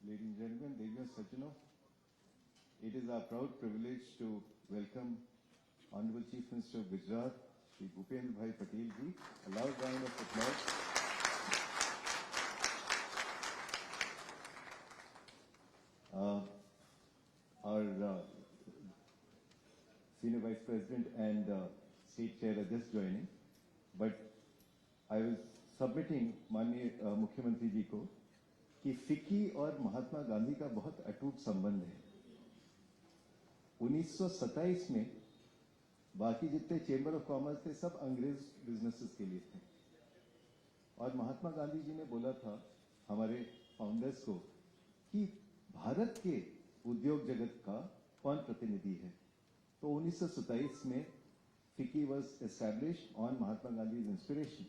ladies and gentlemen, Deviyan Sachino, it is our proud privilege to welcome Honorable Chief Minister of Gujarat, Shri Bhupendra Bhai Patel ji. A loud round of applause. Our Senior Vice President and State Chair are just joining, but I was submitting माननीय मुख्यमंत्री जी को कि FICCI और महात्मा गांधी का बहुत अटूट संबंध है। 1927 में बाकी जितने चेंबर ऑफ कॉमर्स थे सब अंग्रेज बिजनेसेस के लिए थे और महात्मा गांधी जी ने बोला था हमारे फाउंडर्स को कि भारत के उद्योग जगत का कौन प्रतिनिधि है। तो 1927 में FICCI was established on Mahatma Gandhi inspiration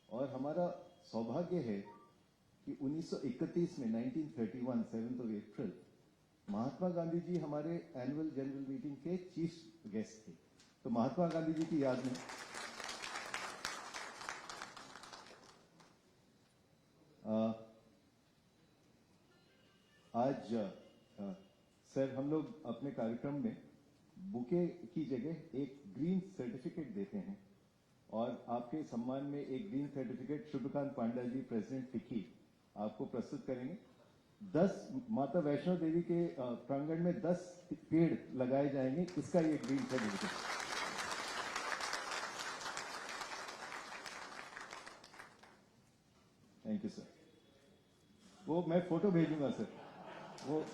और हमारा सौभाग्य है कि 1931 में 1931 7th of April Mahatma Gandhi ji हमारे एनुअल जनरल मीटिंग के चीफ गेस्ट थे। तो महात्मा गांधी जी की याद में आज सर हम लोग अपने कार्यक्रम में बुके की जगह एक ग्रीन सर्टिफिकेट देते हैं और आपके सम्मान में एक ग्रीन सर्टिफिकेट शुभकांत पांडा जी प्रेसिडेंट फिक्की आपको प्रस्तुत करेंगे। 10 माता वैष्णो देवी के प्रांगण में 10 पेड़ लगाए जाएंगे, इसका ये green certificate. Thank you sir. वो मैं फोटो भेजूंगा सर, वो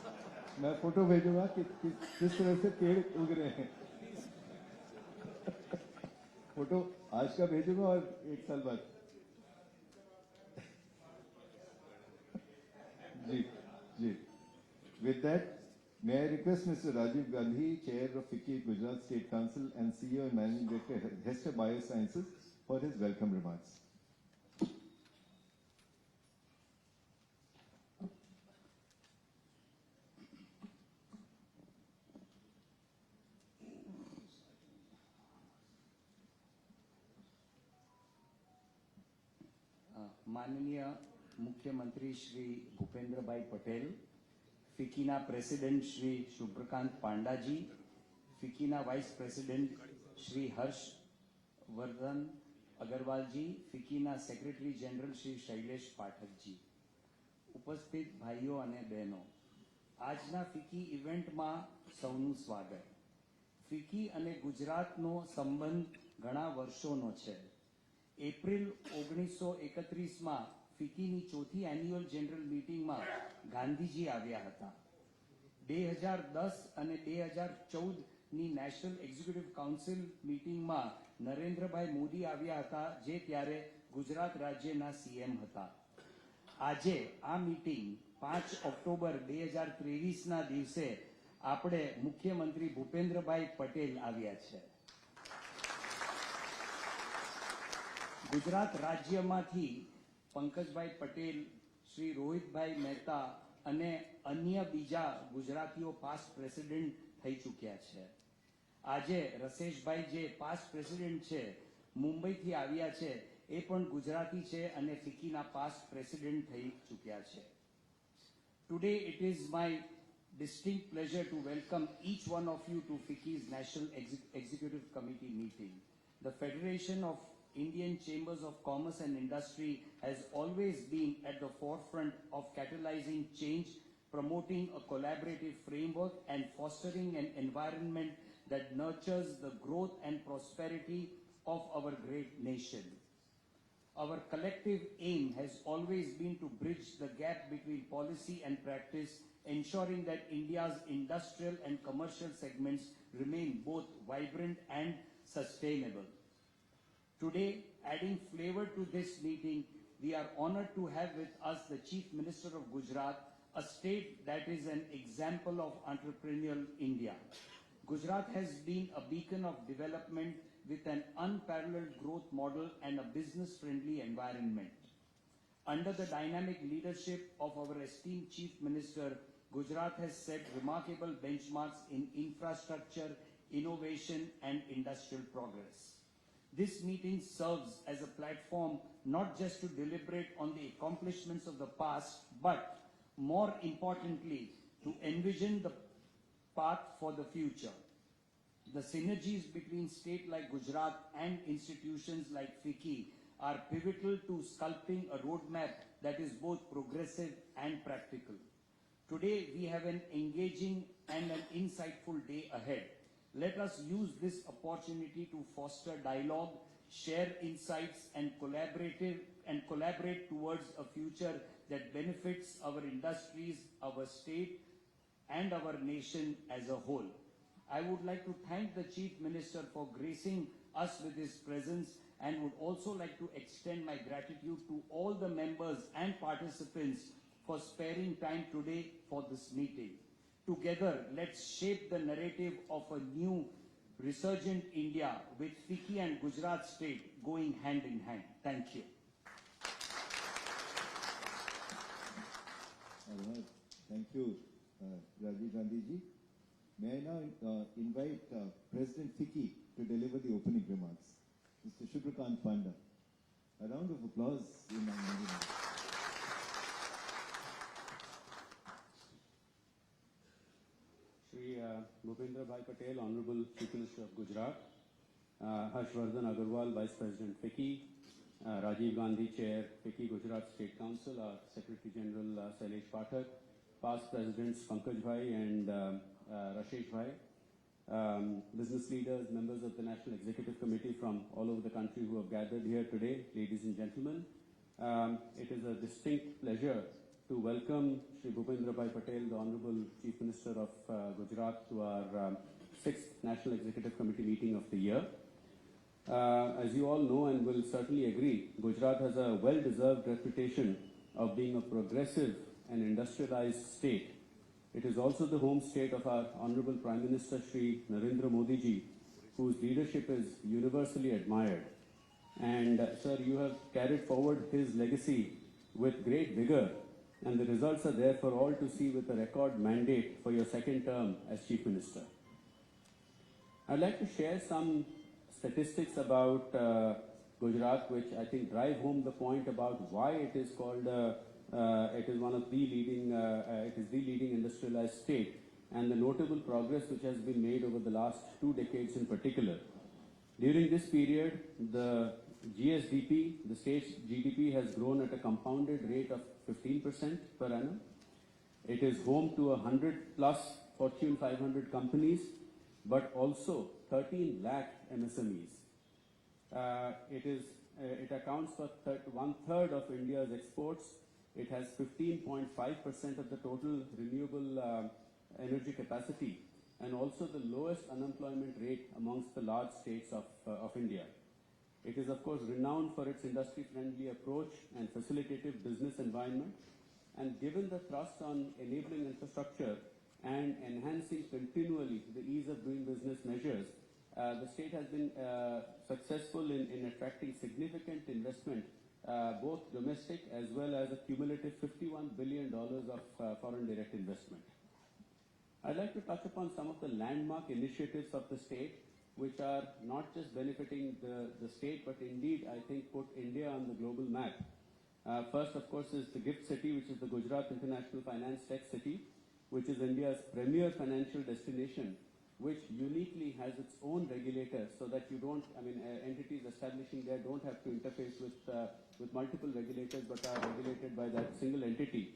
मैं फोटो भेजूंगा कि किस तरह से पेड़ उग रहे हैं। फोटो आज का भेजूंगा और 1 साल बाद। जी। With that, may I request Mr. Rajiv Gandhi, Chair of FICCI Gujarat State Council and CEO and Managing Director, Hester Biosciences, for his welcome remarks. माननीय मुख्यमंत्री श्री भूपेंद्र भाई पटेल, फिक्कीना प्रेसिडेंट श्री शुभकांत पांडा जी, फिक्कीना वाइस प्रेसिडेंट श्री हर्षवर्धन अग्रवाल जी, फिक्कीना सेक्रेटरी जनरल श्री शैलेश पाठक जी, उपस्थित भाईओ अने बहनों, आजना फिक्की इवेंट में सौનું स्वागत। FICCI अने गुजरातनो संबंध घणा वर्षोनो छे। एप्रिल 1931 में फिक्कीनी चौथी एन्युअल जनरल मीटिंग में गांधीजी आव्या हता। 2010 અને 2014 ની નેશનલ એક્ઝિક્યુટિવ કાઉન્સિલ મીટિંગમાં નરેન્દ્રભાઈ મોદી આવ્યા હતા, જે ત્યારે ગુજરાત રાજ્યના સીએમ હતા। આજે આ મીટિંગ 5 ઓક્ટોબર 2023 ના દિવસે આપણે મુખ્યમંત્રી ભૂપેન્દ્રભાઈ પટેલ આવ્યા છે। गुजरात राज्यमांथी पंकजभाई पटेल, श्री रोहितभाई मेहता अने अन्य बीजा गुजरातीओ पास्ट प्रेसिडेंट थई चूक्या छे। आजे रसेशभाई जे पास्ट प्रेसिडेंट छे मुंबई थी आव्या छे ए पण गुजराती छे अने फिक्कीना पास्ट प्रेसिडेंट थई चूक्या छे। Today it is my distinct pleasure to welcome each one of you to FICCI's National Executive Committee meeting. The Federation of Indian Chambers of Commerce and Industry has always been at the forefront of catalyzing change, promoting a collaborative framework and fostering an environment that nurtures the growth and prosperity of our great nation. Our collective aim has always been to bridge the gap between policy and practice, ensuring that India's industrial and commercial segments remain both vibrant and sustainable. Today, adding flavor to this meeting, we are honored to have with us the Chief Minister of Gujarat, a state that is an example of entrepreneurial India. Gujarat has been a beacon of development with an unparalleled growth model and a business-friendly environment. Under the dynamic leadership of our esteemed Chief Minister, Gujarat has set remarkable benchmarks in infrastructure, innovation, and industrial progress. This meeting serves as a platform not just to deliberate on the accomplishments of the past, but More importantly, to envision the path for the future. The synergies between state like Gujarat and institutions like FICCI are pivotal to sculpting a roadmap that is both progressive and practical. Today, we have an engaging and an insightful day ahead. Let us use this opportunity to foster dialogue, share insights, and collaborate towards a future that benefits our industries, our state, and our nation as a whole. I would like to thank the Chief Minister for gracing us with his presence and would also like to extend my gratitude to all the members and participants for sparing time today for this meeting. Together, let's shape the narrative of a new resurgent India with FICCI and Gujarat state going hand in hand. Thank you. All right. Thank you, Rajiv Gandhi ji. May I now invite President FICCI to deliver the opening remarks. Mr. Shubhrakant Panda. A round of applause in our meeting. Shri Bhupendra Bhai Patel, Honorable Chief Minister of Gujarat, Harshvardhan Agarwal, Vice President FICCI, Rajiv Gandhi, Chair, FICCI Gujarat State Council, our Secretary General Sailesh Pathak, past Presidents Pankaj Bhai and Rashesh Bhai, business leaders, members of the National Executive Committee from all over the country who have gathered here today, ladies and gentlemen. It is a distinct pleasure to welcome Shri Bhupendra Bhai Patel, the Honorable Chief Minister of Gujarat, to our 6th National Executive Committee meeting of the year. As you all know and will certainly agree, Gujarat has a well-deserved reputation of being a progressive and industrialized state. It is also the home state of our Honorable Prime Minister Shri Narendra Modi ji, whose leadership is universally admired. And sir, you have carried forward his legacy with great vigor, and the results are there for all to see with a record mandate for your second term as Chief Minister. I'd like to share some statistics about Gujarat, which I think drive home the point about why it is called, it is one of the leading, it is the leading industrialized state, and the notable progress which has been made over the last 2 decades in particular. During this period, the GSDP, the state's GDP, has grown at a compounded rate of 15% per annum. It is home to 100 plus Fortune 500 companies, but also 13 lakh MSMEs. It accounts for 1/3 of India's exports. It has 15.5% of the total renewable energy capacity, and also the lowest unemployment rate amongst the large states of India. It is, of course, renowned for its industry-friendly approach and facilitative business environment. And given the thrust on enabling infrastructure and enhancing continually the ease of doing business measures, the state has been successful in attracting significant investment, both domestic as well as a cumulative $51 billion of foreign direct investment. I'd like to touch upon some of the landmark initiatives of the state, which are not just benefiting the state, but indeed, I think, put India on the global map. First, of course, is the GIFT City, which is the Gujarat International Finance Tech City, which is India's premier financial destination, which uniquely has its own regulator, so that you don't, entities establishing there don't have to interface with multiple regulators, but are regulated by that single entity.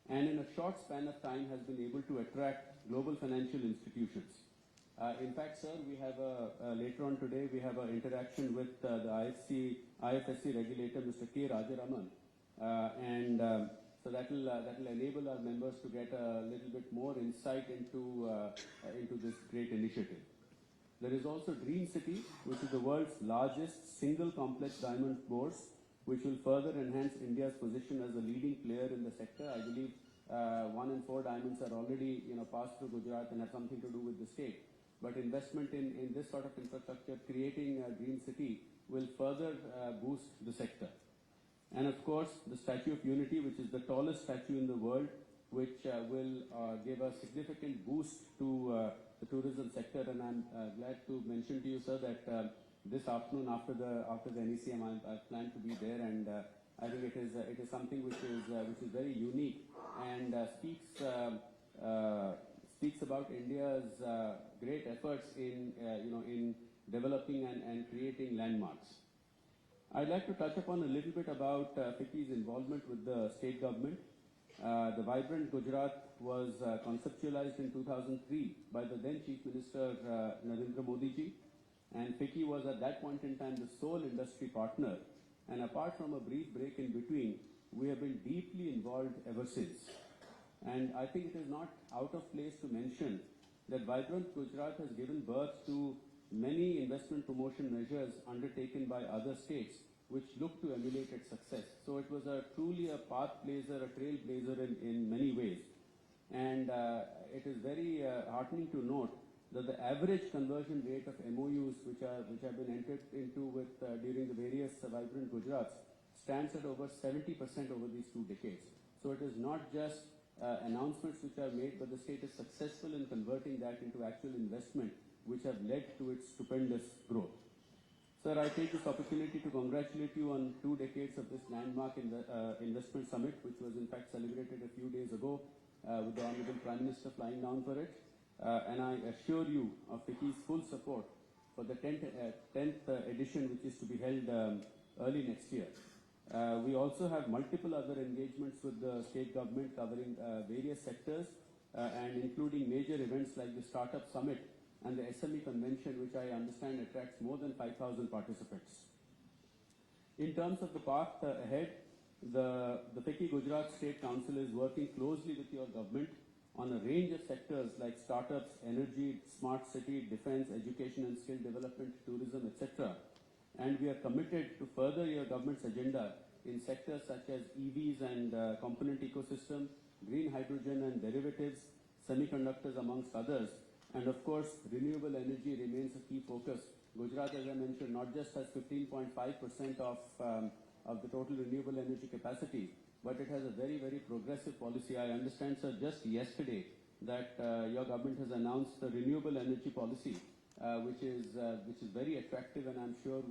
And in a short span of time has been able to attract global financial institutions. In fact, sir, we have later on today, we have an interaction with the IFSC regulator, Mr. K. Rajaraman, so that will enable our members to get a little bit more insight into this great initiative. There is also Dream City, which is the world's largest single complex diamond bourse, which will further enhance India's position as a leading player in the sector. I believe 1 in 4 diamonds are already passed through Gujarat and have something to do with the state. But investment in this sort of infrastructure, creating a Dream City, will further boost the sector. And of course, the Statue of Unity, which is the tallest statue in the world, which will give a significant boost to the tourism sector. And I'm glad to mention to you, sir, that this afternoon after the NECM, I plan to be there and I think it is something which is very unique and speaks about India's great efforts in developing and creating landmarks. I'd like to touch upon a little bit about FICCI's involvement with the state government. The Vibrant Gujarat was conceptualized in 2003 by the then Chief Minister Narendra Modi ji, and FICCI was at that point in time the sole industry partner. And apart from a brief break in between, we have been deeply involved ever since. And I think it is not out of place to mention that Vibrant Gujarat has given birth to many investment promotion measures undertaken by other states which look to emulate its success. So it was truly a pathblazer, a trailblazer in many ways. And it is very heartening to note that the average conversion rate of MOUs which have been entered into with during the various Vibrant Gujarats stands at over 70% over these 2 decades. So it is not just announcements which are made, but the state is successful in converting that into actual investment which have led to its stupendous growth. Sir, I take this opportunity to congratulate you on 2 decades of this landmark in the investment summit, which was in fact celebrated a few days ago with the Honorable Prime Minister flying down for it. And I assure you of FICCI's full support for the 10th edition, which is to be held early next year. We also have multiple other engagements with the state government covering various sectors and including major events like the Startup Summit and the SME Convention, which I understand attracts more than 5,000 participants. In terms of the path ahead, the FICCI Gujarat State Council is working closely with your government on a range of sectors like startups, energy, smart city, defense, education and skill development, tourism, etc. And we are committed to further your government's agenda in sectors such as EVs and component ecosystem, green hydrogen and derivatives, semiconductors amongst others. And of course, renewable energy remains a key focus. Gujarat, as I mentioned, not just has 15.5% of the total renewable energy capacity, but it has a very, very progressive policy. I understand, sir, just yesterday that your government has announced the renewable energy policy, which is very attractive and I'm sure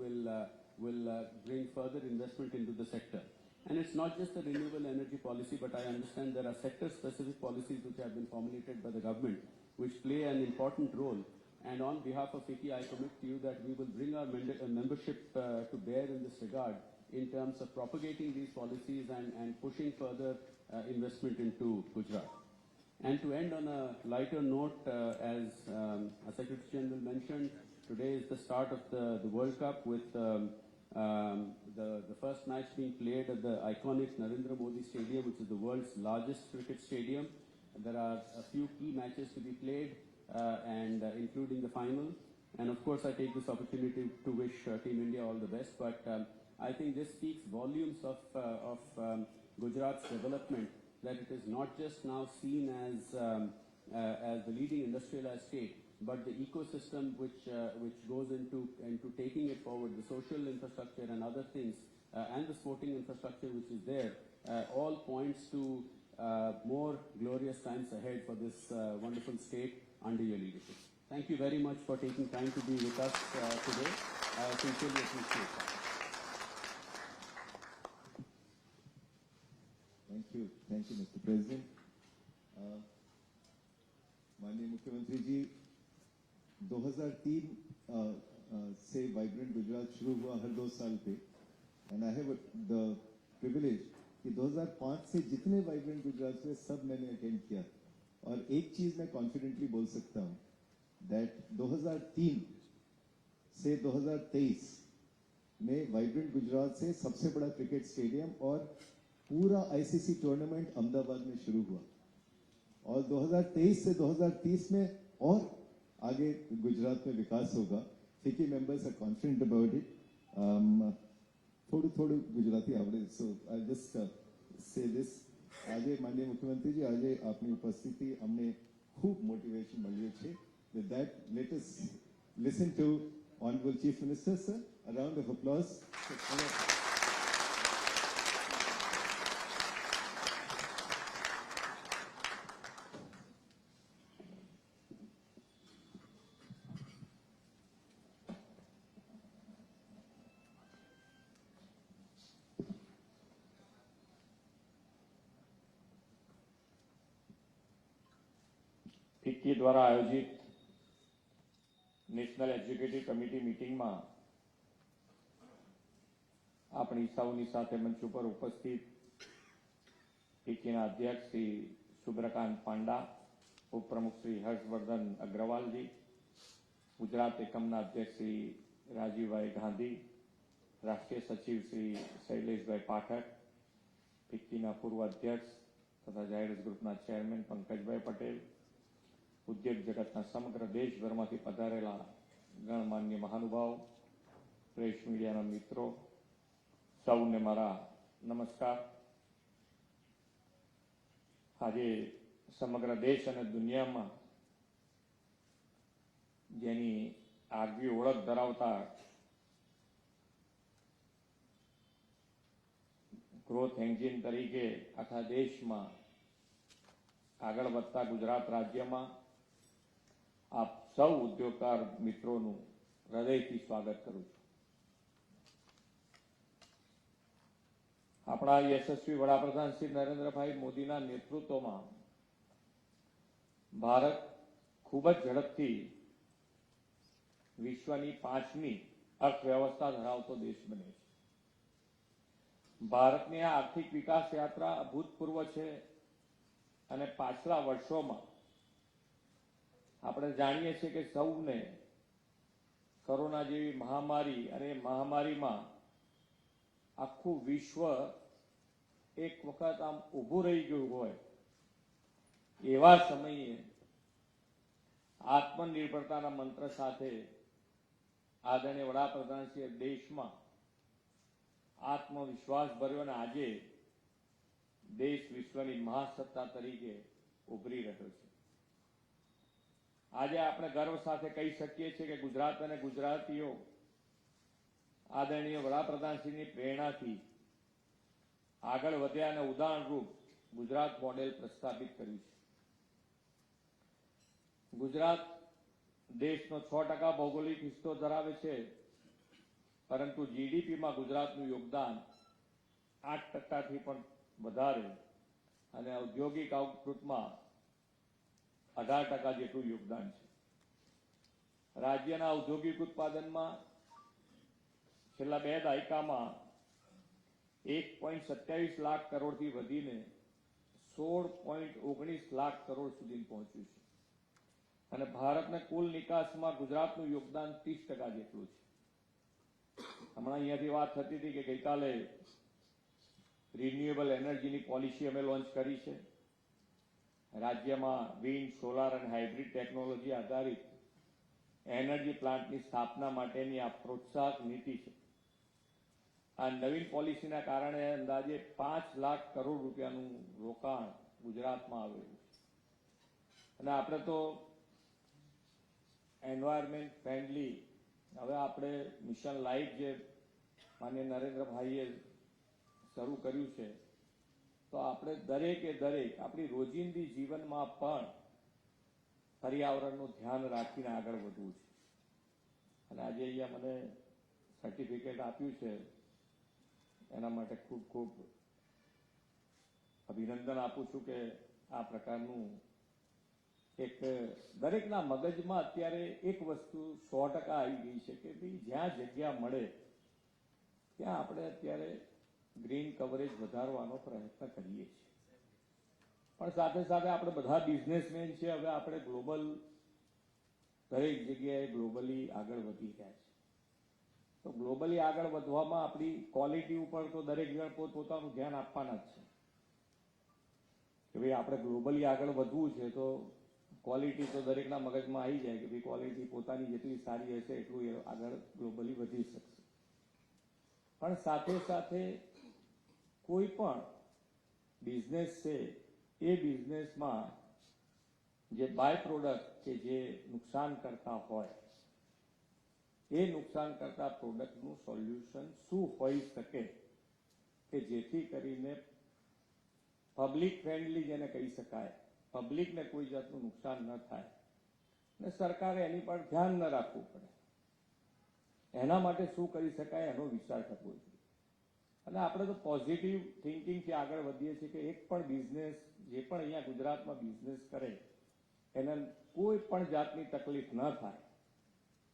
will bring further investment into the sector. And it's not just the renewable energy policy, but I understand there are sector-specific policies which have been formulated by the government, which play an important role. And on behalf of FICCI, I commit to you that we will bring our membership to bear in this regard in terms of propagating these policies and pushing further investment into Gujarat. And to end on a lighter note, as Secretary General mentioned, today is the start of the World Cup with the first match being played at the iconic Narendra Modi Stadium, which is the world's largest cricket stadium. There are a few key matches to be played, and including the final. And of course, I take this opportunity to wish Team India all the best. But I think this speaks volumes of Gujarat's development, that it is not just now seen as the leading industrialized state, but the ecosystem which goes into taking it forward, the social infrastructure and other things, and the sporting infrastructure which is there, all points to more glorious times ahead for this wonderful state under your leadership. Thank you very much for taking time to be with us today. I sincerely appreciate that. Thank you, Mr. President. माननीय मुख्यमंत्री जी, 2003 से vibrant Gujarat शुरू हुआ हर 2 साल पे, and I have the privilege कि 2005 से जितने वाइब्रेंट गुजरात हुए सब मैंने अटेंड किया, और एक चीज मैं कॉन्फिडेंटली बोल सकता हूँ दैट 2003 से 2023 में वाइब्रेंट गुजरात से सबसे बड़ा क्रिकेट स्टेडियम और पूरा आईसीसी टूर्नामेंट अहमदाबाद में शुरू हुआ, और 2023 से 2030 में और आगे गुजरात में विकास होगा. FICCI members are confident about it. थोड़ું Gujarati આવડે, so I just say this. આજે માનનીય મુખ્યમંત્રીજી, આજે આપની ઉપસ્થિતિ અમને ખૂબ મોટિવેશન મળ્યું છે. With that, let us listen to Honorable Chief Minister, sir. A round of applause. FICCI દ્વારા આયોજિત નેશનલ એક્ઝિક્યુટિવ કમિટી મીટિંગમાં આપણી સૌની સાથે મંચ ઉપર ઉપસ્થિત ફિક્કીના અધ્યક્ષ શ્રી સુબ્રકાંત પાંડા, ઉપપ્રમુખ શ્રી હર્ષવર્ધન અગ્રવાલજી, ગુજરાત એકમના અધ્યક્ષ શ્રી રાજીવભાઈ ગાંધી, રાષ્ટ્રીય સચિવ શ્રી શૈલેષભાઈ પાઠક, ફિક્કીના પૂર્વ અધ્યક્ષ તથા ઝાયડસ ગ્રુપના ચેરમેન પંકજભાઈ પટેલ, ઉદ્યોગ જગતના સમગ્ર દેશભરમાંથી પધારેલા ગણમાન્ય મહાનુભાવ, પ્રેસ મીડિયાના મિત્રો, સૌને મારા નમસ્કાર. આજે સમગ્ર દેશ અને દુનિયામાં જેની આગવી ઓળખ ધરાવતા ગ્રોથ એન્જિન તરીકે આખા દેશમાં આગળ વધતા ગુજરાત રાજ્યમાં આપ સૌ ઉદ્યોગકાર મિત્રોનું હૃદયથી સ્વાગત કરું છું. આપણા યશસ્વી વડાપ્રધાન શ્રી નરેન્દ્રભાઈ મોદીના નેતૃત્વમાં ભારત ખૂબ જ ઝડપથી વિશ્વની 5મી અર્થવ્યવસ્થા ધરાવતો દેશ બને છે. ભારતની આ આર્થિક વિકાસ યાત્રા અભૂતપૂર્વ છે અને પાછલા વર્ષોમાં આપણે જાણીએ છીએ કે સૌને કોરોના જેવી મહામારી અને મહામારીમાં આખું વિશ્વ એક વખત આમ ઊભું રહી ગયું હોય એવા સમયે આત્મનિર્ભરતાના મંત્ર સાથે આદરણીય વડાપ્રધાનશ્રીએ દેશમાં આત્મવિશ્વાસ ભર્યો અને આજે દેશ વિશ્વની મહાસત્તા તરીકે ઉભરી રહ્યો છે. આજે આપણે ગર્વ સાથે કહી શકીએ છીએ કે ગુજરાત અને ગુજરાતીઓ આદરણીય વડાપ્રધાનશ્રીની પ્રેરણાથી આગળ વધ્યા અને ઉદાહરણરૂપ ગુજરાત મોડેલ પ્રસ્થાપિત કર્યું છે. ગુજરાત દેશનો 6% ભૌગોલિક હિસ્સો ધરાવે છે, પરંતુ જીડીપીમાં ગુજરાતનું યોગદાન 8%થી પણ વધારે અને ઔદ્યોગિક આઉટપુટમાં 18% જેટલું યોગદાન છે. રાજ્યના ઔદ્યોગિક ઉત્પાદનમાં છેલ્લા 2 દાયકામાં 1.27 લાખ કરોડથી વધીને 16.19 લાખ કરોડ સુધી પહોંચ્યું છે અને ભારતના કુલ નિકાસમાં ગુજરાતનું યોગદાન 30% જેટલું છે. હમણાં અહીંયાથી વાત થતી હતી કે ગઈકાલે રિન્યુએબલ એનર્જીની પોલિસી અમે લોન્ચ કરી છે. રાજ્યમાં વિન્ડ, સોલાર અને હાઇબ્રિડ ટેકનોલોજી આધારિત એનર્જી પ્લાન્ટની સ્થાપના માટેની આ પ્રોત્સાહક નીતિ છે. આ નવીન પોલિસીના કારણે અંદાજે 5 લાખ કરોડ રૂપિયાનું રોકાણ ગુજરાતમાં આવેલું છે અને આપણે તો એન્વાયરમેન્ટ ફ્રેન્ડલી હવે આપણે મિશન લાઈફ જે માનનીય નરેન્દ્રભાઈએ શરૂ કર્યું છે, તો આપણે દરેકે દરેક આપણી રોજિંદી જીવનમાં પણ પર્યાવરણનું ધ્યાન રાખીને આગળ વધવું છે. અને આજે અહીંયા મને સર્ટિફિકેટ આપ્યું છે એના માટે ખૂબ ખૂબ અભિનંદન આપું છું કે આ પ્રકારનું એક દરેકના મગજમાં અત્યારે એક વસ્તુ 100% આવી ગઈ છે કે ભાઈ જ્યાં જગ્યા મળે ત્યાં આપણે અત્યારે ગ્રીન કવરેજ વધારવાનો પ્રયત્ન કરીએ છીએ. પણ સાથે સાથે આપણે બધા બિઝનેસમેન છે, હવે આપણે ગ્લોબલ દરેક જગ્યાએ ગ્લોબલી આગળ વધી રહ્યા છે. તો ગ્લોબલી આગળ વધવામાં આપણી ક્વોલિટી ઉપર તો દરેક જણ પોતપોતાનું ધ્યાન આપવાના જ છે કે ભાઈ આપણે ગ્લોબલી આગળ વધવું છે તો ક્વોલિટી તો દરેકના મગજમાં આવી જાય કે ભાઈ ક્વોલિટી પોતાની જેટલી સારી હશે એટલું એ આગળ ગ્લોબલી વધી શકશે. પણ સાથે સાથે કોઈ પણ બિઝનેસ છે એ બિઝનેસમાં જે બાય પ્રોડક્ટ કે જે નુકસાન કરતા હોય એ નુકસાન કરતા પ્રોડક્ટનું સોલ્યુશન શું હોઈ શકે કે જેથી કરીને પબ્લિક ફ્રેન્ડલી જેને કહી શકાય, પબ્લિકને કોઈ જાતનું નુકસાન ન થાય અને સરકારે એની પર ધ્યાન ન રાખવું પડે. એના માટે શું કરી શકાય એનો વિચાર કરવો જોઈએ. અને આપણે તો પોઝિટિવ થિંકિંગથી આગળ વધીએ છીએ કે એક પણ બિઝનેસ જે પણ અહીંયા ગુજરાતમાં બિઝનેસ કરે એને કોઈ પણ જાતની તકલીફ ન થાય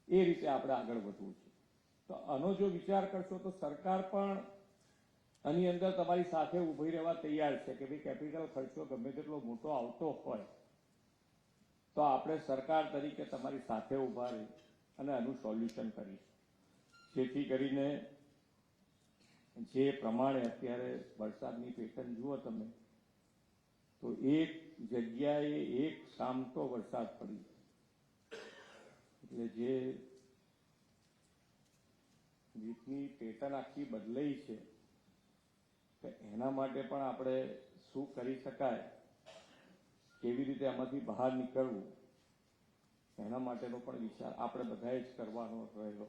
એ રીતે આપણે આગળ વધવું છે. તો આનો જો વિચાર કરશો તો સરકાર પણ આની અંદર તમારી સાથે ઊભી રહેવા તૈયાર છે કે ભાઈ કેપિટલ ખર્ચો ગમે તેટલો મોટો આવતો હોય તો આપણે સરકાર તરીકે તમારી સાથે ઊભા રહી અને આનું સોલ્યુશન કરીશું, જેથી કરીને જે પ્રમાણે અત્યારે વરસાદની પેટર્ન જુઓ તમે તો એક જગ્યાએ એક સામટો વરસાદ પડી, એટલે જે રીતની પેટર્ન આખી બદલાઈ છે તો એના માટે પણ આપણે શું કરી શકાય, કેવી રીતે આમાંથી બહાર નીકળવું, એના માટેનો પણ વિચાર આપણે બધાએ જ કરવાનો રહેલો.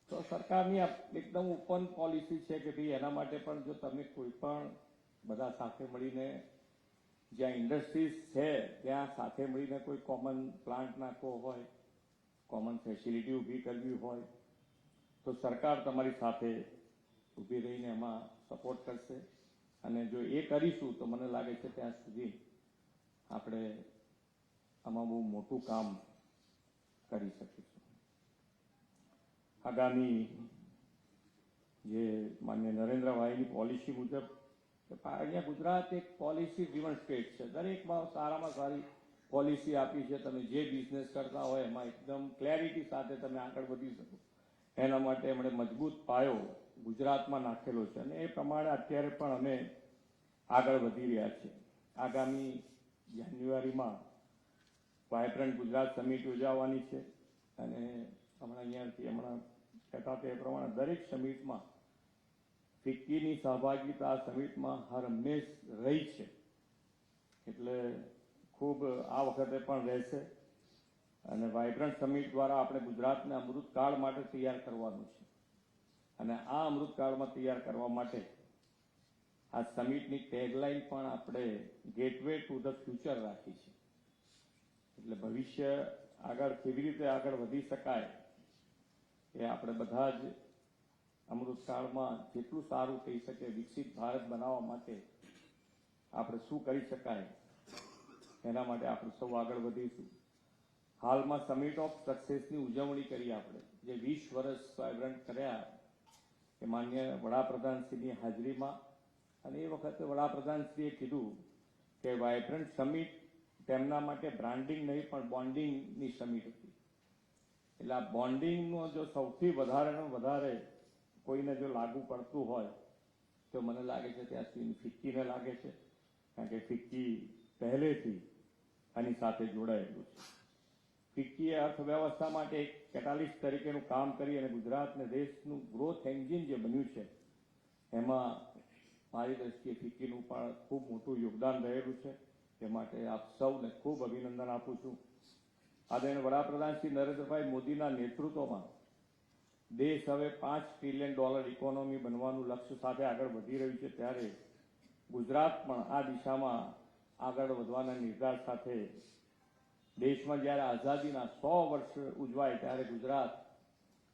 તો સરકારની એકદમ ઓપન પોલિસી છે કે ભાઈ એના માટે પણ જો તમે કોઈ પણ બધા સાથે મળીને જ્યાં ઇન્ડસ્ટ્રીઝ છે ત્યાં સાથે મળીને કોઈ કોમન પ્લાન્ટ નાખવો હોય, કોમન ફેસિલિટી ઊભી કરવી હોય તો સરકાર તમારી સાથે ઊભી રહીને એમાં સપોર્ટ કરશે. અને જો એ કરીશું તો મને લાગે છે ત્યાં સુધી આપણે આમાં બહુ મોટું કામ કરી શકીશું. આગામી જે માન્ય નરેન્દ્રભાઈની પોલિસી મુજબ અહીંયા ગુજરાત એક પોલિસી ડ્રીવન સ્ટેટ છે, દરેકમાં સારામાં સારી પોલિસી આપી છે. તમે જે બિઝનેસ કરતા હોય એમાં એકદમ ક્લેરિટી સાથે તમે આગળ વધી શકો એના માટે એમણે મજબૂત પાયો ગુજરાતમાં નાખેલો છે અને એ પ્રમાણે અત્યારે પણ અમે આગળ વધી રહ્યા છીએ. આગામી જાન્યુઆરીમાં વાયબ્રન્ટ ગુજરાત સમિટ યોજાવાની છે અને હમણાં કહેતા તે પ્રમાણે દરેક સમિટમાં ફિક્કીની સહભાગિતા સમિટમાં હર હંમેશ રહી છે, એટલે ખૂબ આ વખતે પણ રહેશે. અને વાયબ્રન્ટ સમિટ દ્વારા આપણે ગુજરાતને અમૃતકાળ માટે તૈયાર કરવાનું છે અને આ અમૃતકાળમાં તૈયાર કરવા માટે આ સમિટની ટેગલાઇન પણ આપણે ગેટવે ટુ ધ ફ્યુચર રાખી છે. એટલે ભવિષ્ય આગળ કેવી રીતે આગળ વધી શકાય એ આપણે બધા જ અમૃતકાળમાં જેટલું સારું થઈ શકે વિકસિત ભારત બનાવવા માટે આપણે શું કરી શકાય એના માટે આપણે સૌ આગળ વધીશું. હાલમાં સમિટ ઓફ સક્સેસની ઉજવણી કરી આપણે, જે 20 વર્ષ વાયબ્રન્ટ કર્યા એ માન્ય વડાપ્રધાનશ્રીની હાજરીમાં. અને એ વખતે વડાપ્રધાનશ્રીએ કીધું કે વાયબ્રન્ટ સમિટ તેમના માટે બ્રાન્ડિંગ નહીં પણ બોન્ડિંગની સમિટ હતી. એટલે આ બોન્ડિંગનો જો સૌથી વધારે કોઈને જો લાગુ પડતું હોય તો મને લાગે છે ત્યાં સુધી ફિક્કીને લાગે છે, કારણ કે ફિક્કી પહેલેથી આની સાથે જોડાયેલું છે. ફિક્કીએ અર્થવ્યવસ્થા માટે એક કેટાલિસ્ટ તરીકેનું કામ કરી અને ગુજરાતને દેશનું ગ્રોથ એન્જિન જે બન્યું છે એમાં મારી દ્રષ્ટિએ ફિક્કીનું પણ ખૂબ મોટું યોગદાન રહેલું છે. તે માટે આપ સૌને ખૂબ અભિનંદન આપું છું. આદરણીય વડાપ્રધાન શ્રી નરેન્દ્રભાઈ મોદીના નેતૃત્વમાં દેશ હવે $5 ટ્રિલિયન ઇકોનોમી બનવાનું લક્ષ્ય સાથે આગળ વધી રહ્યું છે, ત્યારે ગુજરાત પણ આ દિશામાં આગળ વધવાના નિર્ધાર સાથે દેશમાં જ્યારે આઝાદીના 100 વર્ષ ઉજવાય ત્યારે ગુજરાત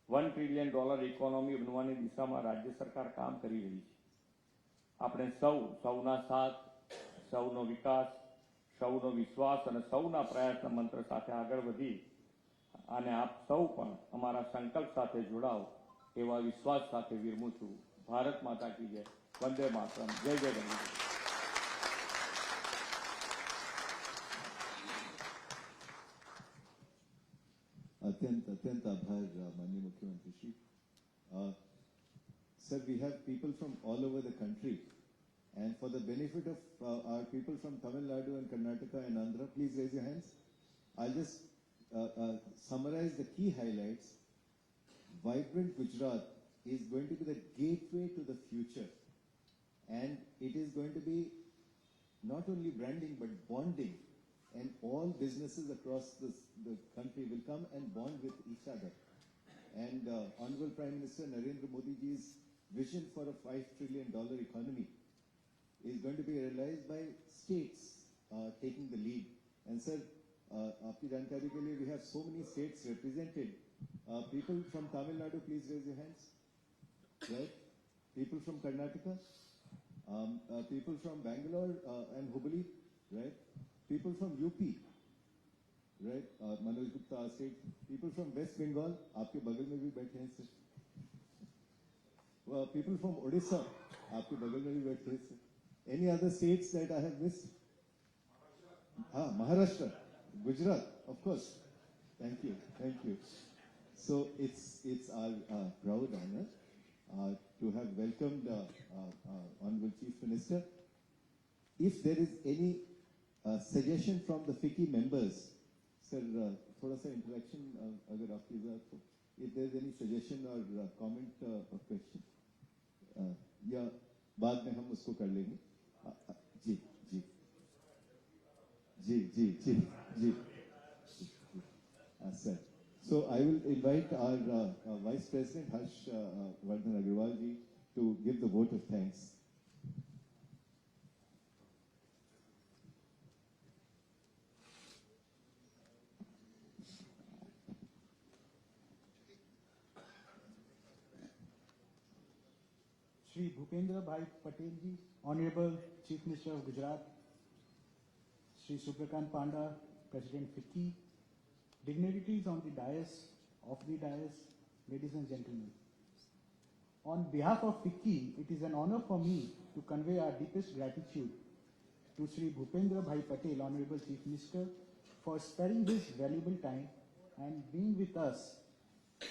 $1 ટ્રિલિયન ઇકોનોમી બનવાની દિશામાં રાજ્ય સરકાર કામ કરી રહી છે. આપણે સૌના સાથ, સૌનો વિકાસ, સૌનો વિશ્વાસ અને સૌના પ્રયાસના મંત્ર સાથે આગળ વધી અને આપ સૌ પણ અમારા સંકલ્પ સાથે જોડાઓ એવા વિશ્વાસ સાથે વિરમું છું. ભારત માતા કી જય. વંદે માતરમ. જય જય ગણેશ. अत्यंत आभार माननीय मुख्यमंत्री Shri. Sir, we have people from all over the country, and for the benefit of our people from Tamil Nadu and Karnataka and Andhra, please raise your hands. I'll just summarize the key highlights. Vibrant Gujarat is going to be the gateway to the future, and it is going to be not only branding but bonding, and all businesses across the country will come and bond with each other. And Honorable Prime Minister Narendra Modi ji's vision for a $5 trillion economy is going to be realized by states taking the lead. And sir, aapki jankari ke liye we have so many states represented. People from Tamil Nadu, please raise your hands. Right? People from Karnataka, people from Bangalore and Hubli, right? People from UP, right? Manoj Gupta, our state. People from West Bengal, आपके बगल में भी बैठे हैं sir. People from Odisha, आपके बगल में भी बैठे हैं sir. Any other states that I have missed? Maharashtra, Gujarat, of course. Thank you, thank you. So it's our proud honor to have welcomed Honorable Chief Minister. If there is any suggestion from the FICCI members, sir, थोड़ा सा interaction अगर आपकी ज़रा तो, if there is any suggestion or comment or question, या बाद में हम उसको कर लेंगे. जी जी जी जी जी जी sir. So I will invite our Vice President Harsh Vardhan Agrawal ji to give the vote of thanks. Shri Bhupendra Bhai Patel ji, Honorable Chief Minister of Gujarat, Shri Subrakant Panda, President FICCI, dignitaries on the dais, ladies and gentlemen. On behalf of FICCI, it is an honor for me to convey our deepest gratitude to Shri Bhupendra Bhai Patel, Honorable Chief Minister, for sparing his valuable time and being with us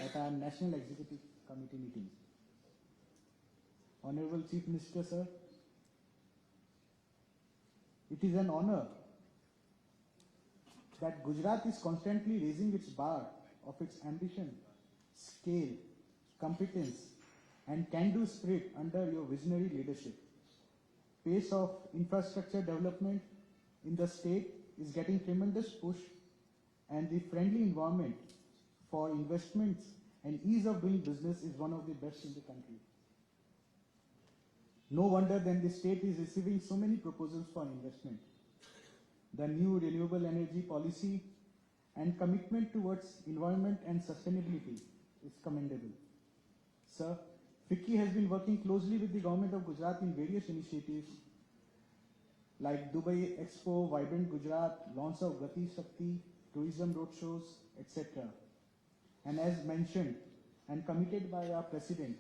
at our National Executive Committee meeting. Honorable Chief Minister, sir, it is an honor that Gujarat is constantly raising its bar of its ambition, scale, competence, and can-do spirit under your visionary leadership. Pace of infrastructure development in the state is getting tremendous push, and the friendly environment for investments and ease of doing business is one of the best in the country. No wonder then the state is receiving so many proposals for investment. The new renewable energy policy and commitment towards environment and sustainability is commendable. Sir, FICCI has been working closely with the government of Gujarat in various initiatives like Dubai Expo, Vibrant Gujarat, launch of Gati Shakti, tourism roadshows, etc. And as mentioned and committed by our President,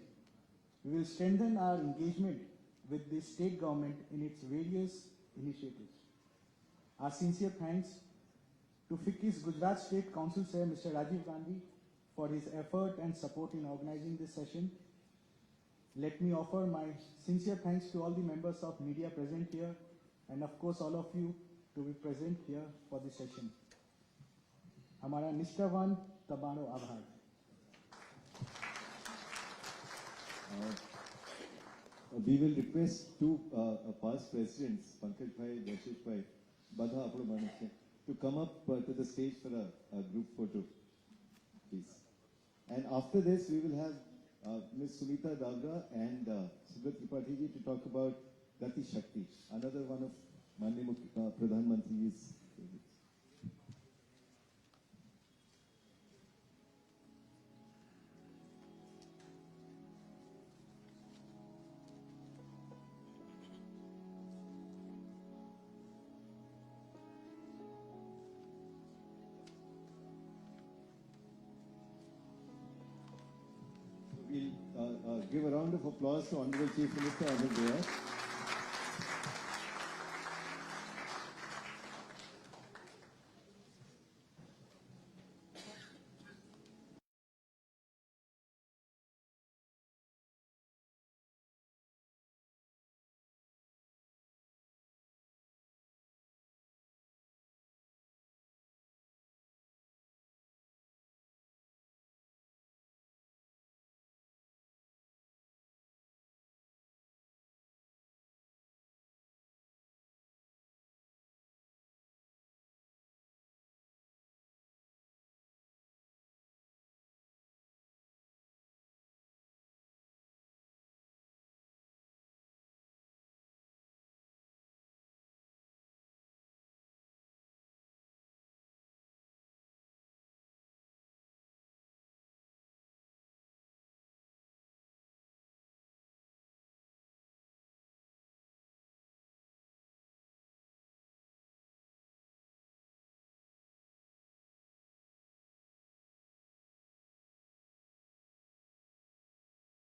we will strengthen our engagement with the state government in its various initiatives. Our sincere thanks to FICCI's Gujarat State Council Chair, Mr. Rajiv Gandhi, for his effort and support in organizing this session. Let me offer my sincere thanks to all the members of media present here, and of course all of you to be present here for this session. हमारा निष्ठावान तबारो आभार. We will request two past presidents, Pankaj Bhai, Yashish Bhai, Badha Apro Manikya, to come up to the stage for a group photo, please. And after this, we will have Ms. Sumita Davra and Subrat Tripathi ji to talk about Gati Shakti, another one of Manni Pradhan Mantri's favorites. We'll give a round of applause to Honorable Chief Minister Ajay Dayal.